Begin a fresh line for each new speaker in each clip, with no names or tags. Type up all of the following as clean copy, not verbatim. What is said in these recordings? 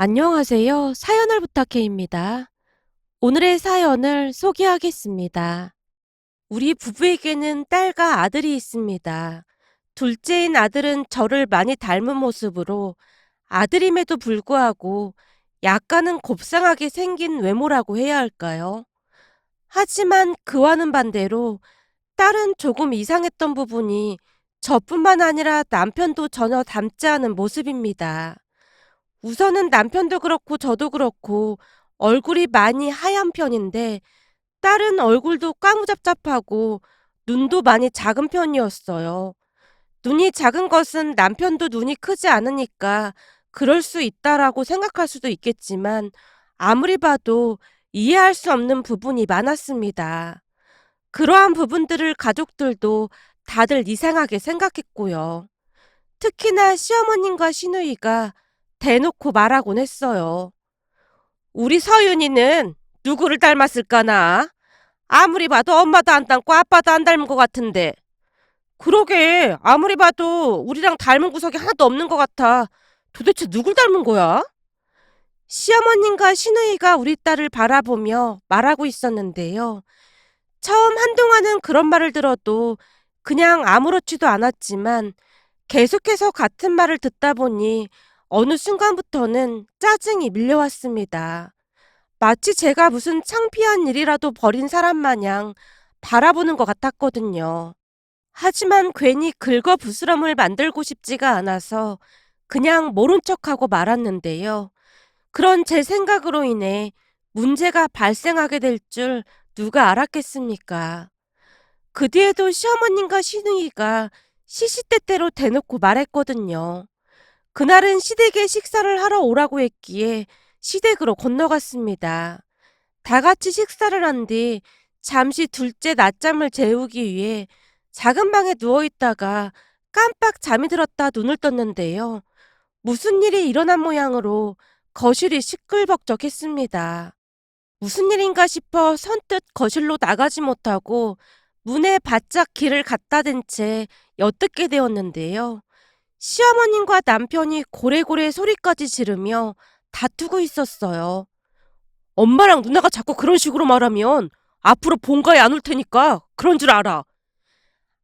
안녕하세요. 사연을 부탁해입니다. 오늘의 사연을 소개하겠습니다. 우리 부부에게는 딸과 아들이 있습니다. 둘째인 아들은 저를 많이 닮은 모습으로 아들임에도 불구하고 약간은 곱상하게 생긴 외모라고 해야 할까요? 하지만 그와는 반대로 딸은 조금 이상했던 부분이 저뿐만 아니라 남편도 전혀 닮지 않은 모습입니다. 우선은 남편도 그렇고 저도 그렇고 얼굴이 많이 하얀 편인데 딸은 얼굴도 까무잡잡하고 눈도 많이 작은 편이었어요. 눈이 작은 것은 남편도 눈이 크지 않으니까 그럴 수 있다라고 생각할 수도 있겠지만 아무리 봐도 이해할 수 없는 부분이 많았습니다. 그러한 부분들을 가족들도 다들 이상하게 생각했고요. 특히나 시어머님과 시누이가 대놓고 말하곤 했어요. 우리 서윤이는 누구를 닮았을까나? 아무리 봐도 엄마도 안 닮고 아빠도 안 닮은 것 같은데. 그러게, 아무리 봐도 우리랑 닮은 구석이 하나도 없는 것 같아. 도대체 누굴 닮은 거야? 시어머님과 시누이가 우리 딸을 바라보며 말하고 있었는데요. 처음 한동안은 그런 말을 들어도 그냥 아무렇지도 않았지만 계속해서 같은 말을 듣다 보니 어느 순간부터는 짜증이 밀려왔습니다. 마치 제가 무슨 창피한 일이라도 벌인 사람 마냥 바라보는 것 같았거든요. 하지만 괜히 긁어부스럼을 만들고 싶지가 않아서 그냥 모른 척하고 말았는데요. 그런 제 생각으로 인해 문제가 발생하게 될 줄 누가 알았겠습니까? 그 뒤에도 시어머님과 시누이가 시시때때로 대놓고 말했거든요. 그날은 시댁에 식사를 하러 오라고 했기에 시댁으로 건너갔습니다. 다 같이 식사를 한 뒤 잠시 둘째 낮잠을 재우기 위해 작은 방에 누워있다가 깜빡 잠이 들었다 눈을 떴는데요. 무슨 일이 일어난 모양으로 거실이 시끌벅적했습니다. 무슨 일인가 싶어 선뜻 거실로 나가지 못하고 문에 바짝 길을 갖다 댄 채 엿듣게 되었는데요. 시어머님과 남편이 고래고래 소리까지 지르며 다투고 있었어요. 엄마랑 누나가 자꾸 그런 식으로 말하면 앞으로 본가에 안 올 테니까 그런 줄 알아.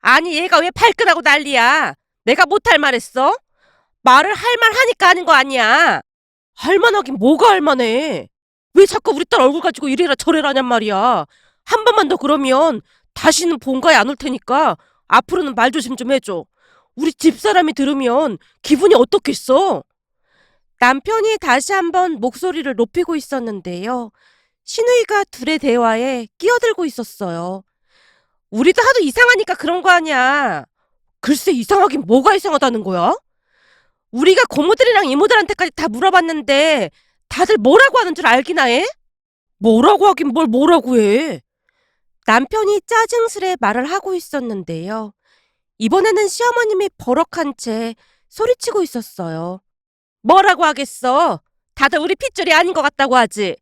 아니 얘가 왜 발끈하고 난리야. 내가 못할 말했어? 말을 할 말 하니까 하는 거 아니야. 할만하긴 뭐가 할만해. 왜 자꾸 우리 딸 얼굴 가지고 이래라 저래라 하냔 말이야. 한 번만 더 그러면 다시는 본가에 안 올 테니까 앞으로는 말 조심 좀 해줘. 우리 집사람이 들으면 기분이 어떻겠어? 남편이 다시 한번 목소리를 높이고 있었는데요. 신우이가 둘의 대화에 끼어들고 있었어요. 우리도 하도 이상하니까 그런 거 아니야. 글쎄 이상하긴 뭐가 이상하다는 거야? 우리가 고모들이랑 이모들한테까지 다 물어봤는데 다들 뭐라고 하는 줄 알기나 해? 뭐라고 하긴 뭘 뭐라고 해. 남편이 짜증스레 말을 하고 있었는데요. 이번에는 시어머님이 버럭한 채 소리치고 있었어요. 뭐라고 하겠어? 다들 우리 핏줄이 아닌 것 같다고 하지.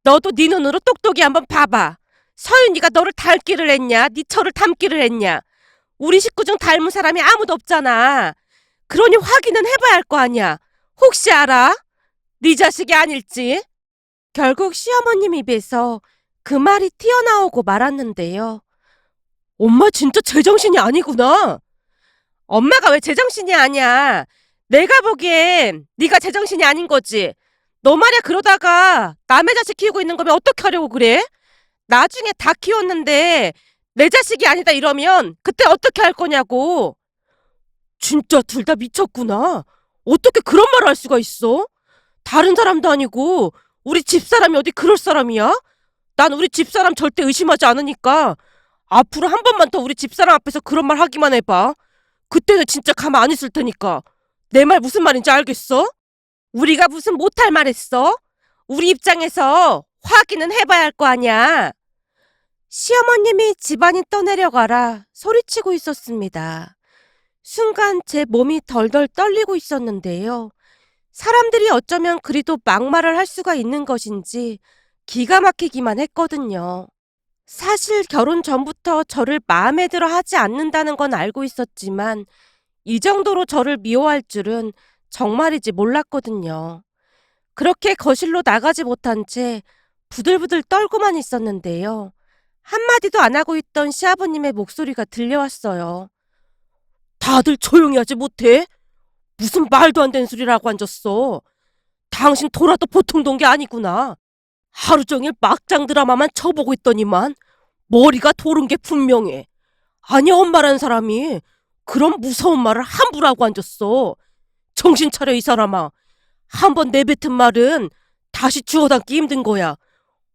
너도 네 눈으로 똑똑히 한번 봐봐. 서윤이가 너를 닮기를 했냐? 네 처를 닮기를 했냐? 우리 식구 중 닮은 사람이 아무도 없잖아. 그러니 확인은 해봐야 할 거 아니야. 혹시 알아? 네 자식이 아닐지? 결국 시어머님 입에서 그 말이 튀어나오고 말았는데요. 엄마 진짜 제정신이 아니구나. 엄마가 왜 제정신이 아니야? 내가 보기엔 네가 제정신이 아닌 거지. 너 말이야 그러다가 남의 자식 키우고 있는 거면 어떻게 하려고 그래? 나중에 다 키웠는데 내 자식이 아니다 이러면 그때 어떻게 할 거냐고. 진짜 둘 다 미쳤구나. 어떻게 그런 말을 할 수가 있어? 다른 사람도 아니고 우리 집사람이 어디 그럴 사람이야? 난 우리 집사람 절대 의심하지 않으니까 앞으로 한 번만 더 우리 집사람 앞에서 그런 말 하기만 해봐. 그때는 진짜 가만 안 있을 테니까. 내 말 무슨 말인지 알겠어? 우리가 무슨 못할 말 했어? 우리 입장에서 확인은 해봐야 할 거 아니야. 시어머님이 집안이 떠내려가라 소리치고 있었습니다. 순간 제 몸이 덜덜 떨리고 있었는데요. 사람들이 어쩌면 그리도 막말을 할 수가 있는 것인지 기가 막히기만 했거든요. 사실 결혼 전부터 저를 마음에 들어 하지 않는다는 건 알고 있었지만 이 정도로 저를 미워할 줄은 정말이지 몰랐거든요. 그렇게 거실로 나가지 못한 채 부들부들 떨고만 있었는데요. 한마디도 안 하고 있던 시아버님의 목소리가 들려왔어요. 다들 조용히 하지 못해? 무슨 말도 안 되는 소리라고 앉았어. 당신 돌아도 보통 돈 게 아니구나. 하루 종일 막장 드라마만 쳐보고 있더니만 머리가 도른 게 분명해. 아니, 엄마라는 사람이 그런 무서운 말을 함부로 하고 앉았어. 정신 차려, 이 사람아. 한번 내뱉은 말은 다시 주워담기 힘든 거야.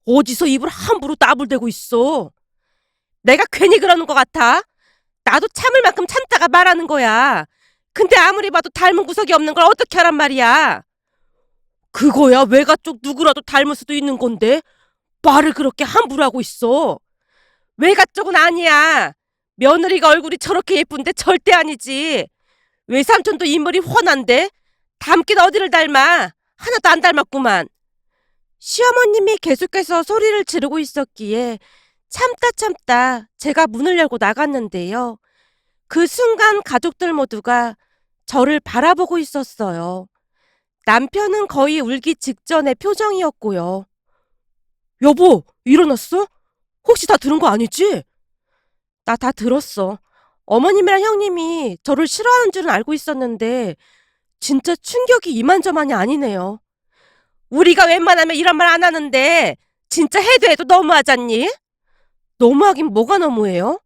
어디서 입을 함부로 나불대고 있어. 내가 괜히 그러는 것 같아? 나도 참을 만큼 참다가 말하는 거야. 근데 아무리 봐도 닮은 구석이 없는 걸 어떻게 하란 말이야. 그거야 외가 쪽 누구라도 닮을 수도 있는 건데 말을 그렇게 함부로 하고 있어. 외가 쪽은 아니야. 며느리가 얼굴이 저렇게 예쁜데 절대 아니지. 외삼촌도 인물이 훤한데 닮긴 어디를 닮아. 하나도 안 닮았구만. 시어머님이 계속해서 소리를 지르고 있었기에 참다 제가 문을 열고 나갔는데요. 그 순간 가족들 모두가 저를 바라보고 있었어요. 남편은 거의 울기 직전의 표정이었고요. 여보, 일어났어? 혹시 다 들은 거 아니지? 나 다 들었어. 어머님이랑 형님이 저를 싫어하는 줄은 알고 있었는데 진짜 충격이 이만저만이 아니네요. 우리가 웬만하면 이런 말 안 하는데 진짜 해도 너무하잖니? 너무하긴 뭐가 너무해요?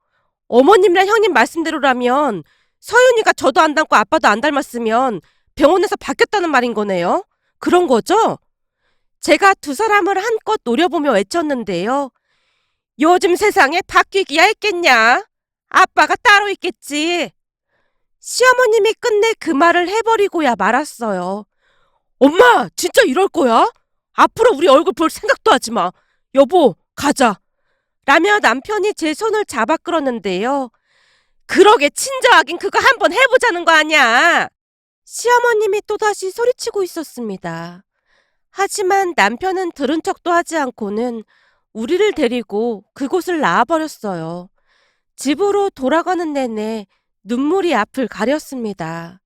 어머님이랑 형님 말씀대로라면 서윤이가 저도 안 닮고 아빠도 안 닮았으면 병원에서 바뀌었다는 말인 거네요. 그런 거죠? 제가 두 사람을 한껏 노려보며 외쳤는데요. 요즘 세상에 바뀌기야 했겠냐? 아빠가 따로 있겠지. 시어머님이 끝내 그 말을 해버리고야 말았어요. 엄마, 진짜 이럴 거야? 앞으로 우리 얼굴 볼 생각도 하지 마. 여보, 가자. 라며 남편이 제 손을 잡아 끌었는데요. 그러게 친저하긴 그거 한번 해보자는 거 아니야. 시어머님이 또다시 소리치고 있었습니다. 하지만 남편은 들은 척도 하지 않고는 우리를 데리고 그곳을 나와버렸어요. 집으로 돌아가는 내내 눈물이 앞을 가렸습니다.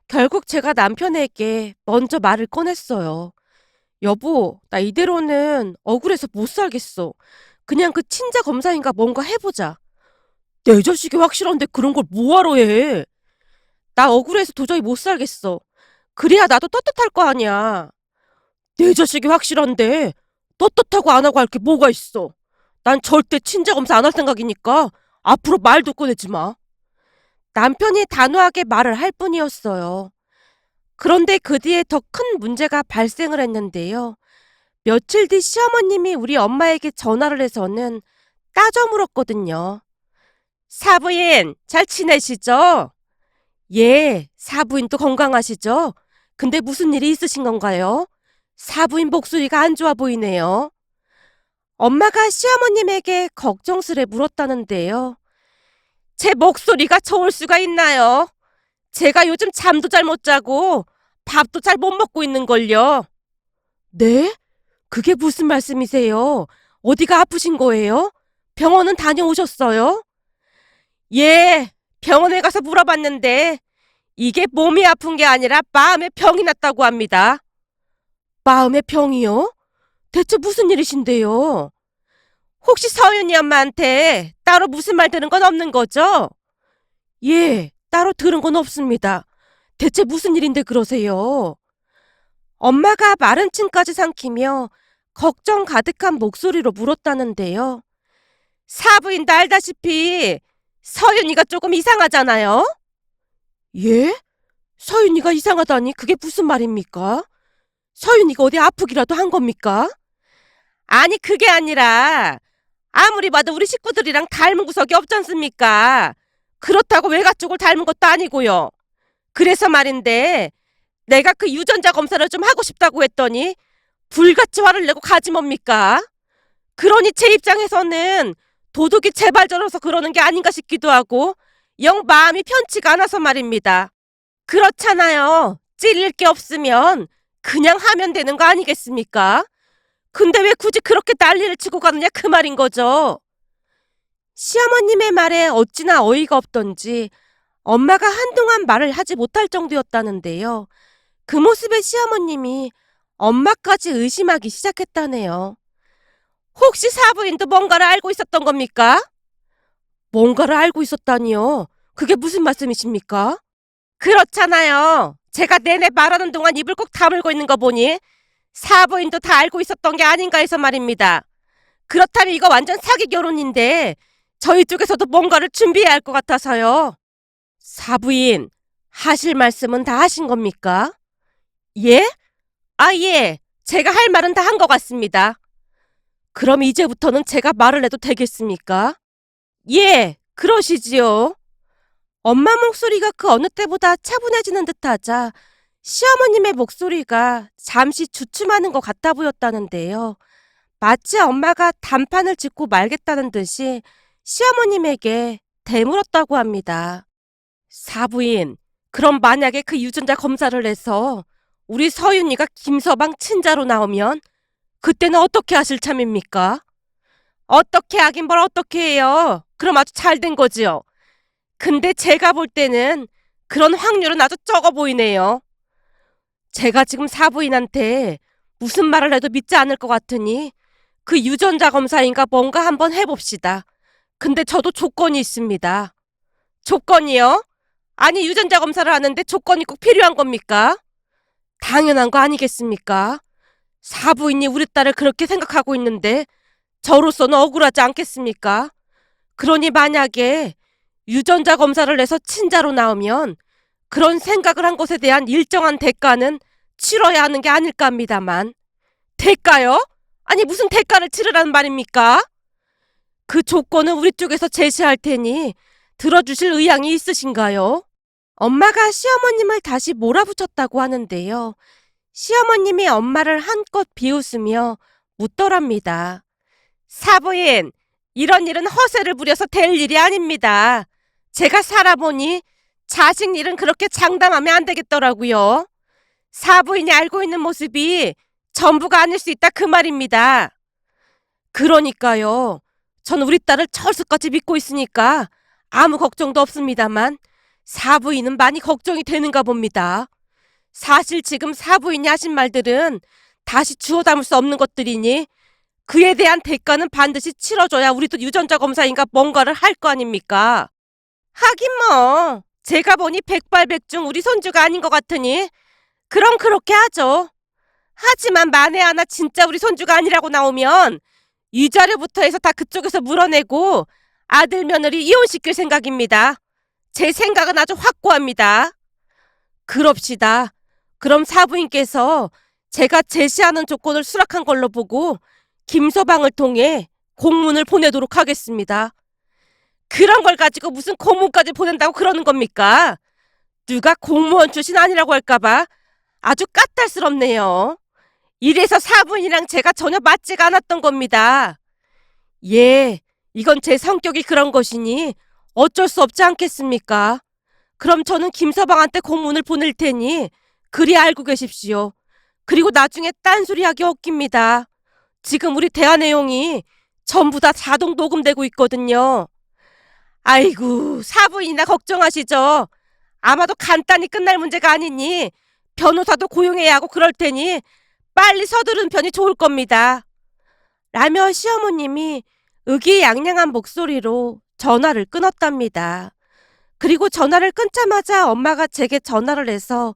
결국 제가 남편에게 먼저 말을 꺼냈어요. 여보, 나 이대로는 억울해서 못 살겠어. 그냥 그 친자 검사인가 뭔가 해보자. 내 자식이 확실한데 그런 걸 뭐하러 해? 나 억울해서 도저히 못 살겠어. 그래야 나도 떳떳할 거 아니야. 내 자식이 확실한데 떳떳하고 안 하고 할 게 뭐가 있어. 난 절대 친자 검사 안 할 생각이니까 앞으로 말도 꺼내지 마. 남편이 단호하게 말을 할 뿐이었어요. 그런데 그 뒤에 더 큰 문제가 발생을 했는데요. 며칠 뒤 시어머님이 우리 엄마에게 전화를 해서는 따져 물었거든요. 사부인, 잘 지내시죠? 예, 사부인도 건강하시죠? 근데 무슨 일이 있으신 건가요? 사부인 목소리가 안 좋아 보이네요. 엄마가 시어머님에게 걱정스레 물었다는데요. 제 목소리가 좋을 수가 있나요? 제가 요즘 잠도 잘 못 자고 밥도 잘 못 먹고 있는걸요. 네? 그게 무슨 말씀이세요? 어디가 아프신 거예요? 병원은 다녀오셨어요? 예, 병원에 가서 물어봤는데 이게 몸이 아픈 게 아니라 마음의 병이 났다고 합니다. 마음의 병이요? 대체 무슨 일이신데요? 혹시 서윤이 엄마한테 따로 무슨 말 들은 건 없는 거죠? 예, 따로 들은 건 없습니다. 대체 무슨 일인데 그러세요? 엄마가 마른 층까지 삼키며 걱정 가득한 목소리로 물었다는데요. 사부인도 알다시피 서윤이가 조금 이상하잖아요? 예? 서윤이가 이상하다니 그게 무슨 말입니까? 서윤이가 어디 아프기라도 한 겁니까? 아니, 그게 아니라 아무리 봐도 우리 식구들이랑 닮은 구석이 없지 않습니까? 그렇다고 외가 쪽을 닮은 것도 아니고요. 그래서 말인데 내가 그 유전자 검사를 좀 하고 싶다고 했더니 불같이 화를 내고 가지 뭡니까? 그러니 제 입장에서는 도둑이 제발 저러서 그러는 게 아닌가 싶기도 하고 영 마음이 편치가 않아서 말입니다. 그렇잖아요. 찔릴 게 없으면 그냥 하면 되는 거 아니겠습니까? 근데 왜 굳이 그렇게 난리를 치고 가느냐 그 말인 거죠. 시어머님의 말에 어찌나 어이가 없던지 엄마가 한동안 말을 하지 못할 정도였다는데요. 그 모습에 시어머님이 엄마까지 의심하기 시작했다네요. 혹시 사부인도 뭔가를 알고 있었던 겁니까? 뭔가를 알고 있었다니요? 그게 무슨 말씀이십니까? 그렇잖아요. 제가 내내 말하는 동안 입을 꼭 다물고 있는 거 보니 사부인도 다 알고 있었던 게 아닌가 해서 말입니다. 그렇다면 이거 완전 사기 결혼인데 저희 쪽에서도 뭔가를 준비해야 할 것 같아서요. 사부인, 하실 말씀은 다 하신 겁니까? 예? 아, 예. 제가 할 말은 다 한 것 같습니다. 그럼 이제부터는 제가 말을 해도 되겠습니까? 예, 그러시지요. 엄마 목소리가 그 어느 때보다 차분해지는 듯하자 시어머님의 목소리가 잠시 주춤하는 것 같아 보였다는데요. 마치 엄마가 단판을 짓고 말겠다는 듯이 시어머님에게 대물었다고 합니다. 사부인, 그럼 만약에 그 유전자 검사를 해서 우리 서윤이가 김서방 친자로 나오면 그때는 어떻게 하실 참입니까? 어떻게 하긴 뭘 어떻게 해요. 그럼 아주 잘 된 거지요. 근데 제가 볼 때는 그런 확률은 아주 적어 보이네요. 제가 지금 사부인한테 무슨 말을 해도 믿지 않을 것 같으니 그 유전자 검사인가 뭔가 한번 해봅시다. 근데 저도 조건이 있습니다. 조건이요? 아니, 유전자 검사를 하는데 조건이 꼭 필요한 겁니까? 당연한 거 아니겠습니까? 사부인이 우리 딸을 그렇게 생각하고 있는데 저로서는 억울하지 않겠습니까? 그러니 만약에 유전자 검사를 해서 친자로 나오면 그런 생각을 한 것에 대한 일정한 대가는 치러야 하는 게 아닐까 합니다만. 대가요? 아니, 무슨 대가를 치르라는 말입니까? 그 조건은 우리 쪽에서 제시할 테니 들어주실 의향이 있으신가요? 엄마가 시어머님을 다시 몰아붙였다고 하는데요. 시어머님이 엄마를 한껏 비웃으며 묻더랍니다. 사부인, 이런 일은 허세를 부려서 될 일이 아닙니다. 제가 살아보니 자식 일은 그렇게 장담하면 안 되겠더라고요. 사부인이 알고 있는 모습이 전부가 아닐 수 있다 그 말입니다. 그러니까요. 전 우리 딸을 철수까지 믿고 있으니까 아무 걱정도 없습니다만 사부인은 많이 걱정이 되는가 봅니다. 사실 지금 사부인이 하신 말들은 다시 주워 담을 수 없는 것들이니 그에 대한 대가는 반드시 치러줘야 우리도 유전자 검사인가 뭔가를 할 거 아닙니까? 하긴 뭐 제가 보니 백발백중 우리 손주가 아닌 것 같으니 그럼 그렇게 하죠. 하지만 만에 하나 진짜 우리 손주가 아니라고 나오면 위자료부터 해서 다 그쪽에서 물어내고 아들 며느리 이혼시킬 생각입니다. 제 생각은 아주 확고합니다. 그럽시다. 그럼 사부인께서 제가 제시하는 조건을 수락한 걸로 보고 김서방을 통해 공문을 보내도록 하겠습니다. 그런 걸 가지고 무슨 공문까지 보낸다고 그러는 겁니까? 누가 공무원 출신 아니라고 할까봐 아주 까탈스럽네요. 이래서 사부인이랑 제가 전혀 맞지가 않았던 겁니다. 예, 이건 제 성격이 그런 것이니 어쩔 수 없지 않겠습니까? 그럼 저는 김서방한테 공문을 보낼 테니 그리 알고 계십시오. 그리고 나중에 딴소리하기 없깁니다. 지금 우리 대화 내용이 전부 다 자동 녹음되고 있거든요. 아이고, 사부인이나 걱정하시죠. 아마도 간단히 끝날 문제가 아니니 변호사도 고용해야 하고 그럴 테니 빨리 서두른 편이 좋을 겁니다. 라며 시어머님이 의기양양한 목소리로 전화를 끊었답니다. 그리고 전화를 끊자마자 엄마가 제게 전화를 해서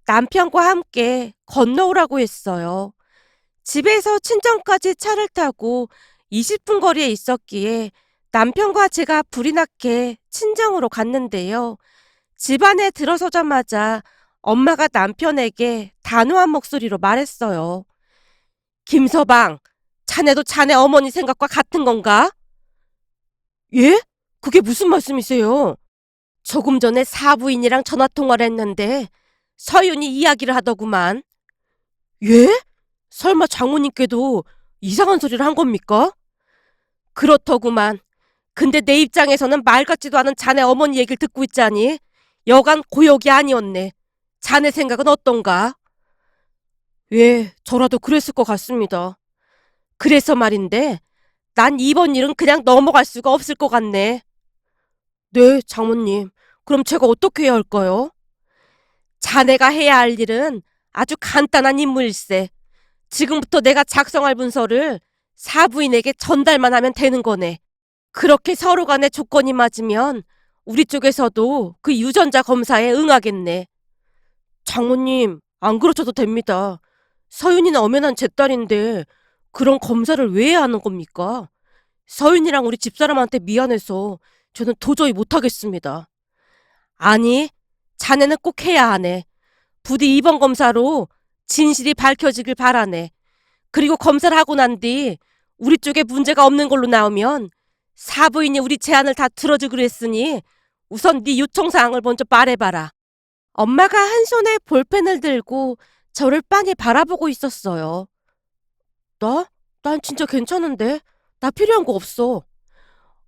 남편과 함께 건너오라고 했어요. 집에서 친정까지 차를 타고 20분 거리에 있었기에 남편과 제가 불이 나게 친정으로 갔는데요. 집 안에 들어서자마자 엄마가 남편에게 단호한 목소리로 말했어요. 김서방, 자네도 자네 어머니 생각과 같은 건가? 예? 그게 무슨 말씀이세요? 조금 전에 사부인이랑 전화통화를 했는데 서윤이 이야기를 하더구만. 예? 설마 장모님께도 이상한 소리를 한 겁니까? 그렇더구만. 근데 내 입장에서는 말 같지도 않은 자네 어머니 얘기를 듣고 있자니 여간 고역이 아니었네. 자네 생각은 어떤가? 예, 저라도 그랬을 것 같습니다. 그래서 말인데 난 이번 일은 그냥 넘어갈 수가 없을 것 같네. 네, 장모님. 그럼 제가 어떻게 해야 할까요? 자네가 해야 할 일은 아주 간단한 임무일세. 지금부터 내가 작성할 문서를 사부인에게 전달만 하면 되는 거네. 그렇게 서로 간에 조건이 맞으면 우리 쪽에서도 그 유전자 검사에 응하겠네. 장모님, 안 그러셔도 됩니다. 서윤이는 엄연한 제 딸인데 그런 검사를 왜 해야 하는 겁니까? 서윤이랑 우리 집사람한테 미안해서 저는 도저히 못하겠습니다. 아니, 자네는 꼭 해야 하네. 부디 이번 검사로 진실이 밝혀지길 바라네. 그리고 검사를 하고 난 뒤 우리 쪽에 문제가 없는 걸로 나오면 사부인이 우리 제안을 다 들어주기로 했으니 우선 네 요청사항을 먼저 말해봐라. 엄마가 한 손에 볼펜을 들고 저를 빤히 바라보고 있었어요. 나? 난 진짜 괜찮은데. 나 필요한 거 없어.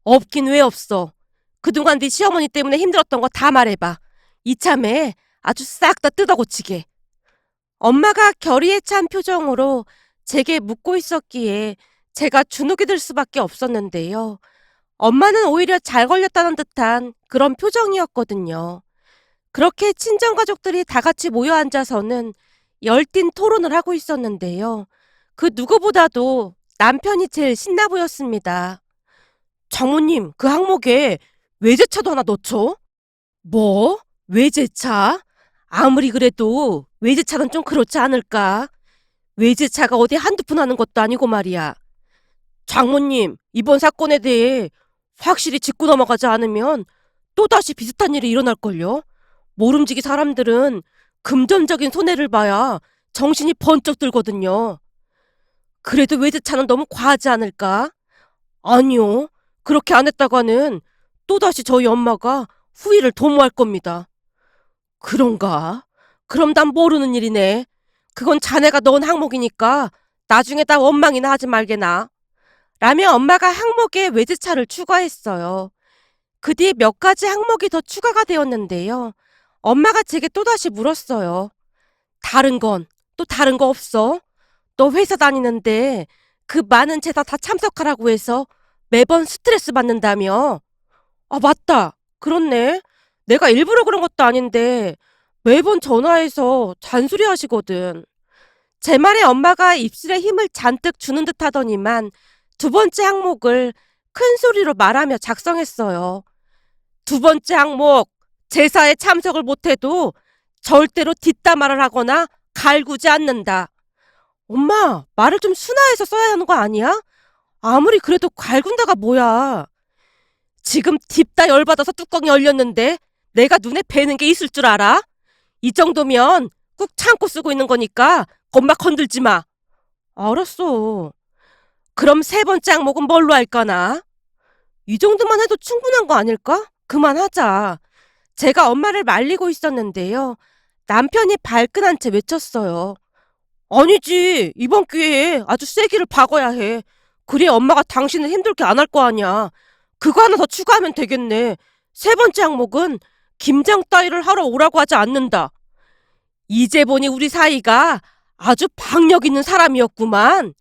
없긴 왜 없어. 그동안 네 시어머니 때문에 힘들었던 거 다 말해봐. 이참에 아주 싹 다 뜯어고치게. 엄마가 결의에 찬 표정으로 제게 묻고 있었기에 제가 주눅이 들 수밖에 없었는데요. 엄마는 오히려 잘 걸렸다는 듯한 그런 표정이었거든요. 그렇게 친정가족들이 다 같이 모여 앉아서는 열띤 토론을 하고 있었는데요. 그 누구보다도 남편이 제일 신나 보였습니다. 장모님, 그 항목에 외제차도 하나 넣죠? 뭐? 외제차? 아무리 그래도 외제차는 좀 그렇지 않을까? 외제차가 어디 한두 푼 하는 것도 아니고 말이야. 장모님, 이번 사건에 대해 확실히 짚고 넘어가지 않으면 또다시 비슷한 일이 일어날걸요? 모름지기 사람들은 금전적인 손해를 봐야 정신이 번쩍 들거든요. 그래도 외제차는 너무 과하지 않을까? 아니요. 그렇게 안 했다가는 또다시 저희 엄마가 후회를 도모할 겁니다. 그런가? 그럼 난 모르는 일이네. 그건 자네가 넣은 항목이니까 나중에 다 원망이나 하지 말게나. 라며 엄마가 항목에 외제차를 추가했어요. 그 뒤에 몇 가지 항목이 더 추가가 되었는데요. 엄마가 제게 또다시 물었어요. 다른 건 또 다른 거 없어? 너 회사 다니는데 그 많은 제사 다 참석하라고 해서 매번 스트레스 받는다며? 아, 맞다. 그렇네. 내가 일부러 그런 것도 아닌데 매번 전화해서 잔소리 하시거든. 제 말에 엄마가 입술에 힘을 잔뜩 주는 듯 하더니만 두 번째 항목을 큰 소리로 말하며 작성했어요. 두 번째 항목, 제사에 참석을 못해도 절대로 뒷담화를 하거나 갈구지 않는다. 엄마, 말을 좀 순화해서 써야 하는 거 아니야? 아무리 그래도 갈군다가 뭐야. 지금 딥다 열받아서 뚜껑이 열렸는데 내가 눈에 뵈는 게 있을 줄 알아? 이 정도면 꾹 참고 쓰고 있는 거니까 엄마 건들지 마. 알았어. 그럼 세 번째 항목은 뭘로 할까나? 이 정도만 해도 충분한 거 아닐까? 그만하자. 제가 엄마를 말리고 있었는데요. 남편이 발끈한 채 외쳤어요. 아니지. 이번 기회에 아주 세기를 박아야 해. 그래야 엄마가 당신을 힘들게 안 할 거 아니야. 그거 하나 더 추가하면 되겠네. 세 번째 항목은 김장 따위를 하러 오라고 하지 않는다. 이제 보니 우리 사이가 아주 박력 있는 사람이었구만.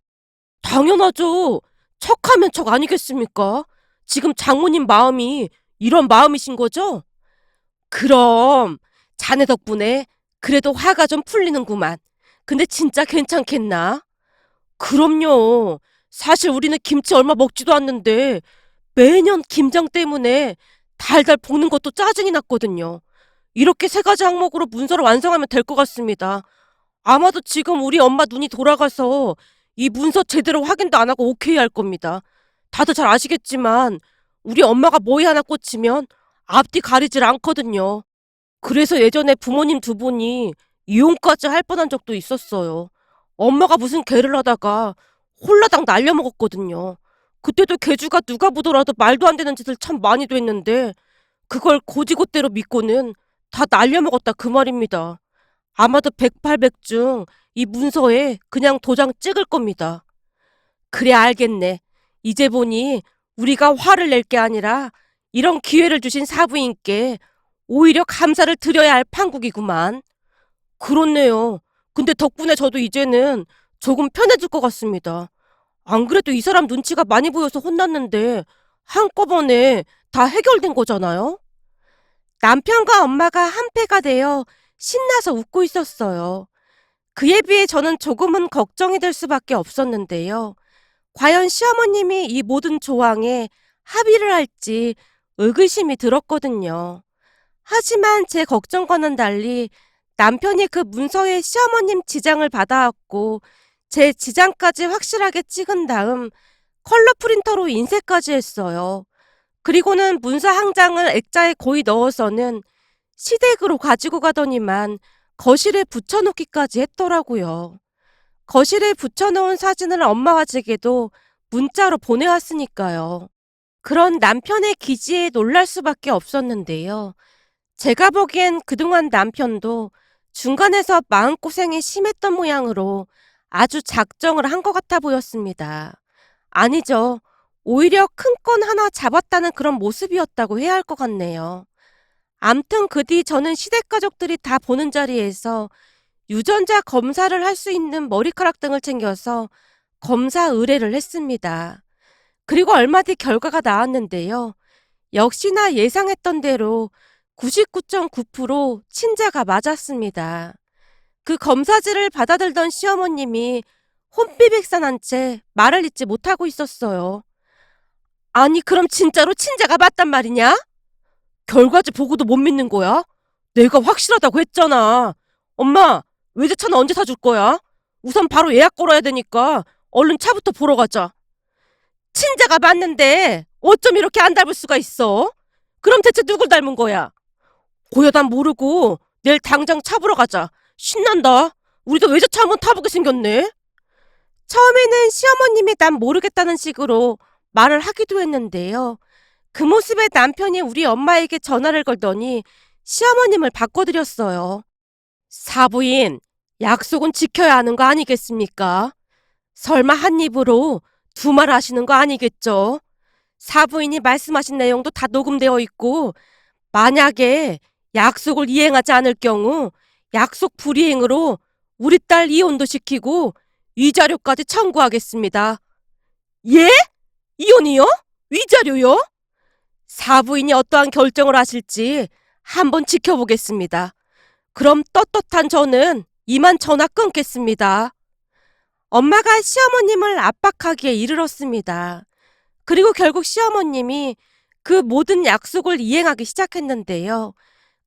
당연하죠. 척하면 척 아니겠습니까? 지금 장모님 마음이 이런 마음이신 거죠? 그럼 자네 덕분에 그래도 화가 좀 풀리는구만. 근데 진짜 괜찮겠나? 그럼요. 사실 우리는 김치 얼마 먹지도 않는데 매년 김장 때문에 달달 볶는 것도 짜증이 났거든요. 이렇게 세 가지 항목으로 문서를 완성하면 될 것 같습니다. 아마도 지금 우리 엄마 눈이 돌아가서 이 문서 제대로 확인도 안 하고 오케이 할 겁니다. 다들 잘 아시겠지만 우리 엄마가 뭐에 하나 꽂히면 앞뒤 가리질 않거든요. 그래서 예전에 부모님 두 분이 이혼까지 할 뻔한 적도 있었어요. 엄마가 무슨 개를 하다가 홀라당 날려먹었거든요. 그때도 개주가 누가 보더라도 말도 안 되는 짓을 참 많이도 했는데 그걸 고지고대로 믿고는 다 날려먹었다 그 말입니다. 아마도 백팔백중 이 문서에 그냥 도장 찍을 겁니다. 그래 알겠네. 이제 보니 우리가 화를 낼 게 아니라 이런 기회를 주신 사부인께 오히려 감사를 드려야 할 판국이구만. 그렇네요. 근데 덕분에 저도 이제는 조금 편해질 것 같습니다. 안 그래도 이 사람 눈치가 많이 보여서 혼났는데 한꺼번에 다 해결된 거잖아요? 남편과 엄마가 한패가 되어 신나서 웃고 있었어요. 그에 비해 저는 조금은 걱정이 될 수밖에 없었는데요. 과연 시어머님이 이 모든 조항에 합의를 할지 의구심이 들었거든요. 하지만 제 걱정과는 달리 남편이 그 문서에 시어머님 지장을 받아왔고 제 지장까지 확실하게 찍은 다음 컬러 프린터로 인쇄까지 했어요. 그리고는 문서 한 장을 액자에 고이 넣어서는 시댁으로 가지고 가더니만 거실에 붙여놓기까지 했더라고요. 거실에 붙여놓은 사진을 엄마와 제게도 문자로 보내왔으니까요. 그런 남편의 기지에 놀랄 수밖에 없었는데요. 제가 보기엔 그동안 남편도 중간에서 마음고생이 심했던 모양으로 아주 작정을 한 것 같아 보였습니다. 아니죠. 오히려 큰 건 하나 잡았다는 그런 모습이었다고 해야 할 것 같네요. 암튼 그 뒤 저는 시댁 가족들이 다 보는 자리에서 유전자 검사를 할 수 있는 머리카락 등을 챙겨서 검사 의뢰를 했습니다. 그리고 얼마 뒤 결과가 나왔는데요. 역시나 예상했던 대로 99.9% 친자가 맞았습니다. 그 검사지를 받아들던 시어머님이 혼비백산한 채 말을 잇지 못하고 있었어요. 아니 그럼 진짜로 친자가 맞단 말이냐? 결과지 보고도 못 믿는 거야? 내가 확실하다고 했잖아. 엄마, 외제차는 언제 사줄 거야? 우선 바로 예약 걸어야 되니까 얼른 차부터 보러 가자. 친자가 맞는데 어쩜 이렇게 안 닮을 수가 있어? 그럼 대체 누굴 닮은 거야? 고여단 모르고 내일 당장 차 보러 가자. 신난다. 우리도 외제차 한번 타보게 생겼네. 처음에는 시어머님이 난 모르겠다는 식으로 말을 하기도 했는데요. 그 모습에 남편이 우리 엄마에게 전화를 걸더니 시어머님을 바꿔드렸어요. 사부인, 약속은 지켜야 하는 거 아니겠습니까? 설마 한 입으로 두 말 하시는 거 아니겠죠? 사부인이 말씀하신 내용도 다 녹음되어 있고 만약에 약속을 이행하지 않을 경우 약속 불이행으로 우리 딸 이혼도 시키고 위자료까지 청구하겠습니다. 예? 이혼이요? 위자료요? 사부인이 어떠한 결정을 하실지 한번 지켜보겠습니다. 그럼 떳떳한 저는 이만 전화 끊겠습니다. 엄마가 시어머님을 압박하기에 이르렀습니다. 그리고 결국 시어머님이 그 모든 약속을 이행하기 시작했는데요.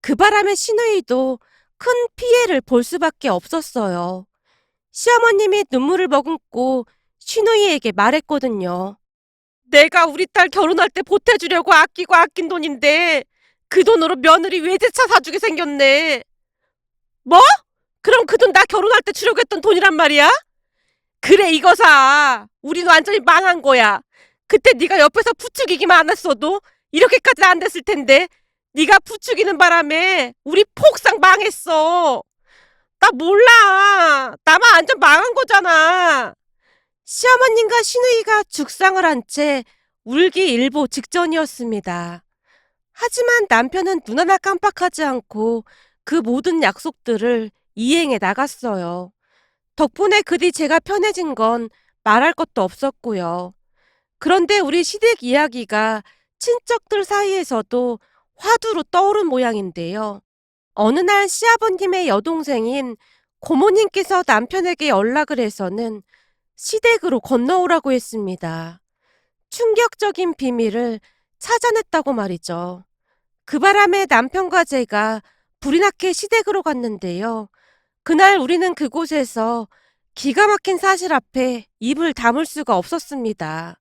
그 바람에 시누이도 큰 피해를 볼 수밖에 없었어요. 시어머님이 눈물을 머금고 시누이에게 말했거든요. 내가 우리 딸 결혼할 때 보태주려고 아끼고 아낀 돈인데 그 돈으로 며느리 외제차 사주게 생겼네. 뭐? 그럼 그 돈 나 결혼할 때 주려고 했던 돈이란 말이야? 그래 이거사. 우린 완전히 망한 거야. 그때 네가 옆에서 부추기기만 안 했어도 이렇게까지는 안 됐을 텐데 네가 부추기는 바람에 우리 폭삭 망했어. 나 몰라. 나만 완전 망한 거잖아. 시어머님과 시누이가 죽상을 한 채 울기 일보 직전이었습니다. 하지만 남편은 눈 하나 깜빡하지 않고 그 모든 약속들을 이행해 나갔어요. 덕분에 그 뒤 제가 편해진 건 말할 것도 없었고요. 그런데 우리 시댁 이야기가 친척들 사이에서도 화두로 떠오른 모양인데요. 어느 날 시아버님의 여동생인 고모님께서 남편에게 연락을 해서는 시댁으로 건너오라고 했습니다. 충격적인 비밀을 찾아냈다고 말이죠. 그 바람에 남편과 제가 불이 나게 시댁으로 갔는데요. 그날 우리는 그곳에서 기가 막힌 사실 앞에 입을 다물 수가 없었습니다.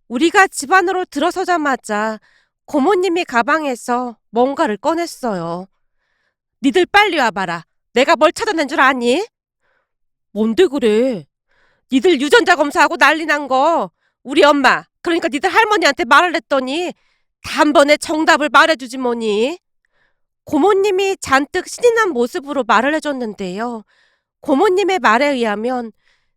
우리가 집 안으로 들어서자마자 고모님이 가방에서 뭔가를 꺼냈어요. 니들 빨리 와봐라. 내가 뭘 찾아낸 줄 아니? 뭔데 그래? 니들 유전자 검사하고 난리 난 거 우리 엄마 그러니까 니들 할머니한테 말을 했더니 단번에 정답을 말해주지 뭐니. 고모님이 잔뜩 신이 난 모습으로 말을 해줬는데요. 고모님의 말에 의하면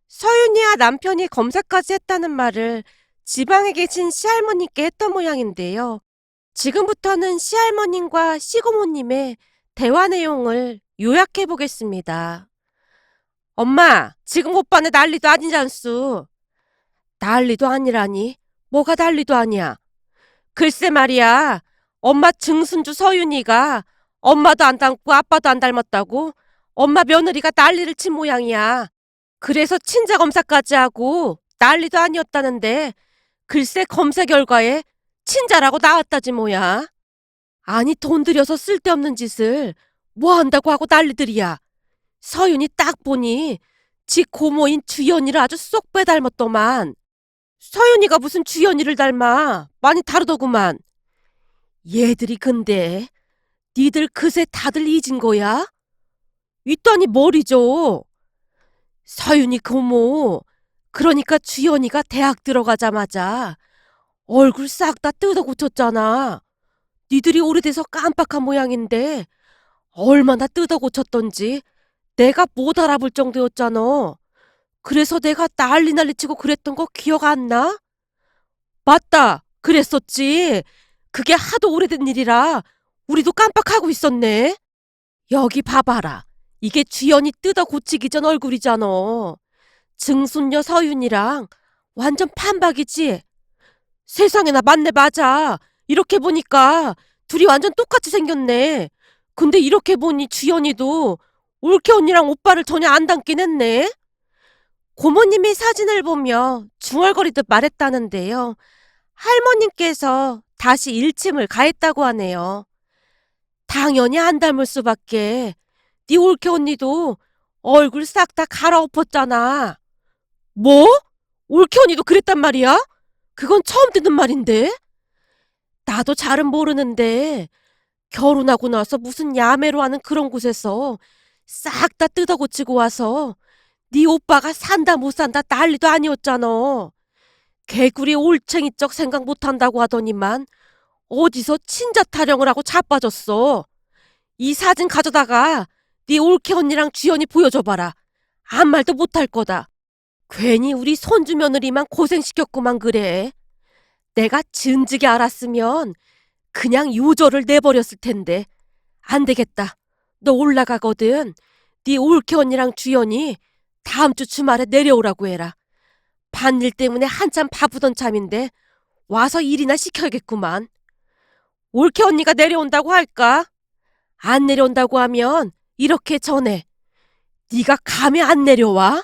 서윤이와 남편이 검사까지 했다는 말을 지방에 계신 시할머니께 했던 모양인데요. 지금부터는 시할머님과 시고모님의 대화 내용을 요약해 보겠습니다. 엄마, 지금 오빠네 난리도 아니잖수. 난리도 아니라니? 뭐가 난리도 아니야? 글쎄 말이야. 엄마 증순주 서윤이가 엄마도 안 닮고 아빠도 안 닮았다고 엄마 며느리가 난리를 친 모양이야. 그래서 친자 검사까지 하고 난리도 아니었다는데 글쎄 검사 결과에 친자라고 나왔다지 뭐야. 아니 돈 들여서 쓸데없는 짓을 뭐 한다고 하고 난리들이야. 서윤이 딱 보니 지 고모인 주연이를 아주 쏙 빼닮았더만. 서윤이가 무슨 주연이를 닮아. 많이 다르더구만. 얘들이 근데 니들 그새 다들 잊은 거야? 있더니 머리죠. 서윤이 고모, 그러니까 주연이가 대학 들어가자마자 얼굴 싹 다 뜯어 고쳤잖아. 니들이 오래돼서 깜빡한 모양인데 얼마나 뜯어 고쳤던지 내가 못 알아볼 정도였잖아. 그래서 내가 난리 치고 그랬던 거 기억 안 나? 맞다. 그랬었지. 그게 하도 오래된 일이라 우리도 깜빡하고 있었네. 여기 봐봐라. 이게 주연이 뜯어 고치기 전 얼굴이잖아. 증손녀 서윤이랑 완전 판박이지? 세상에나 맞네 맞아. 이렇게 보니까 둘이 완전 똑같이 생겼네. 근데 이렇게 보니 주연이도 올케 언니랑 오빠를 전혀 안 닮긴 했네. 고모님이 사진을 보며 중얼거리듯 말했다는데요. 할머님께서 다시 일침을 가했다고 하네요. 당연히 안 닮을 수밖에. 네 올케 언니도 얼굴 싹 다 갈아엎었잖아. 뭐? 올케 언니도 그랬단 말이야? 그건 처음 듣는 말인데? 나도 잘은 모르는데 결혼하고 나서 무슨 야매로 하는 그런 곳에서 싹 다 뜯어고치고 와서 네 오빠가 산다 못 산다 난리도 아니었잖아. 개구리 올챙이적 생각 못한다고 하더니만 어디서 친자 타령을 하고 자빠졌어. 이 사진 가져다가 네 올케 언니랑 주연이 보여줘봐라. 아무 말도 못할 거다. 괜히 우리 손주 며느리만 고생시켰구만 그래. 내가 진즉에 알았으면 그냥 유저를 내버렸을 텐데. 안 되겠다. 너 올라가거든. 네 올케 언니랑 주연이 다음 주 주말에 내려오라고 해라. 밭일 때문에 한참 바쁘던 참인데 와서 일이나 시켜야겠구만. 올케 언니가 내려온다고 할까? 안 내려온다고 하면 이렇게 전해. 네가 감히 안 내려와?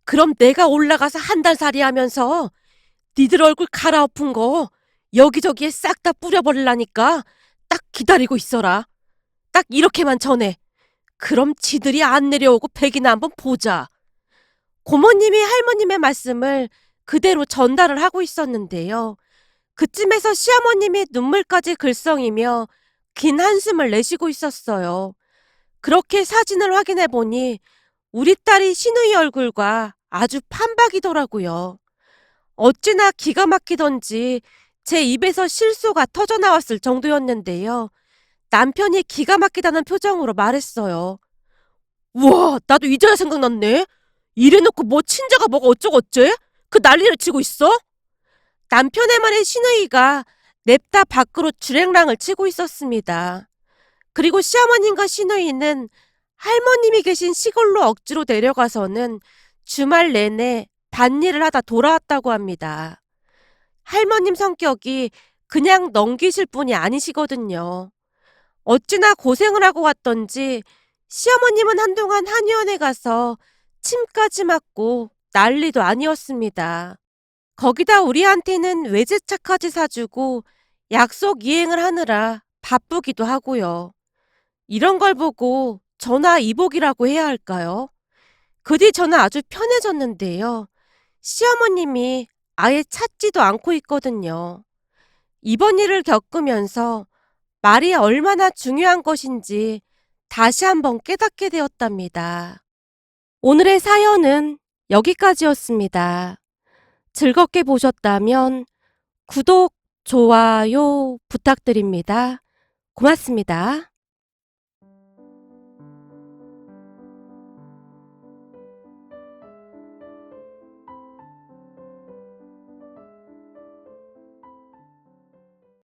그럼 내가 올라가서 한 달 살이 하면서 니들 얼굴 갈아엎은 거 여기저기에 싹 다 뿌려버리려니까 딱 기다리고 있어라. 딱 이렇게만 전해. 그럼 지들이 안 내려오고 백이나 한번 보자. 고모님이 할머님의 말씀을 그대로 전달을 하고 있었는데요. 그쯤에서 시어머님이 눈물까지 글썽이며 긴 한숨을 내쉬고 있었어요. 그렇게 사진을 확인해 보니 우리 딸이 시누이 얼굴과 아주 판박이더라고요. 어찌나 기가 막히던지 제 입에서 실소가 터져 나왔을 정도였는데요. 남편이 기가 막히다는 표정으로 말했어요. 우와, 나도 이제야 생각났네. 이래놓고 뭐 친자가 뭐가 어쩌고저쩌? 그 난리를 치고 있어? 남편의 말에 시누이가 냅다 밖으로 주랭랑을 치고 있었습니다. 그리고 시어머님과 시누이는 할머님이 계신 시골로 억지로 내려가서는 주말 내내 밭일을 하다 돌아왔다고 합니다. 할머님 성격이 그냥 넘기실 분이 아니시거든요. 어찌나 고생을 하고 왔던지 시어머님은 한동안 한의원에 가서 침까지 맞고 난리도 아니었습니다. 거기다 우리한테는 외제차까지 사주고 약속 이행을 하느라 바쁘기도 하고요. 이런 걸 보고 저나 이복이라고 해야 할까요? 그 뒤 저는 아주 편해졌는데요. 시어머님이 아예 찾지도 않고 있거든요. 이번 일을 겪으면서 말이 얼마나 중요한 것인지 다시 한번 깨닫게 되었답니다. 오늘의 사연은 여기까지였습니다. 즐겁게 보셨다면 구독, 좋아요 부탁드립니다. 고맙습니다.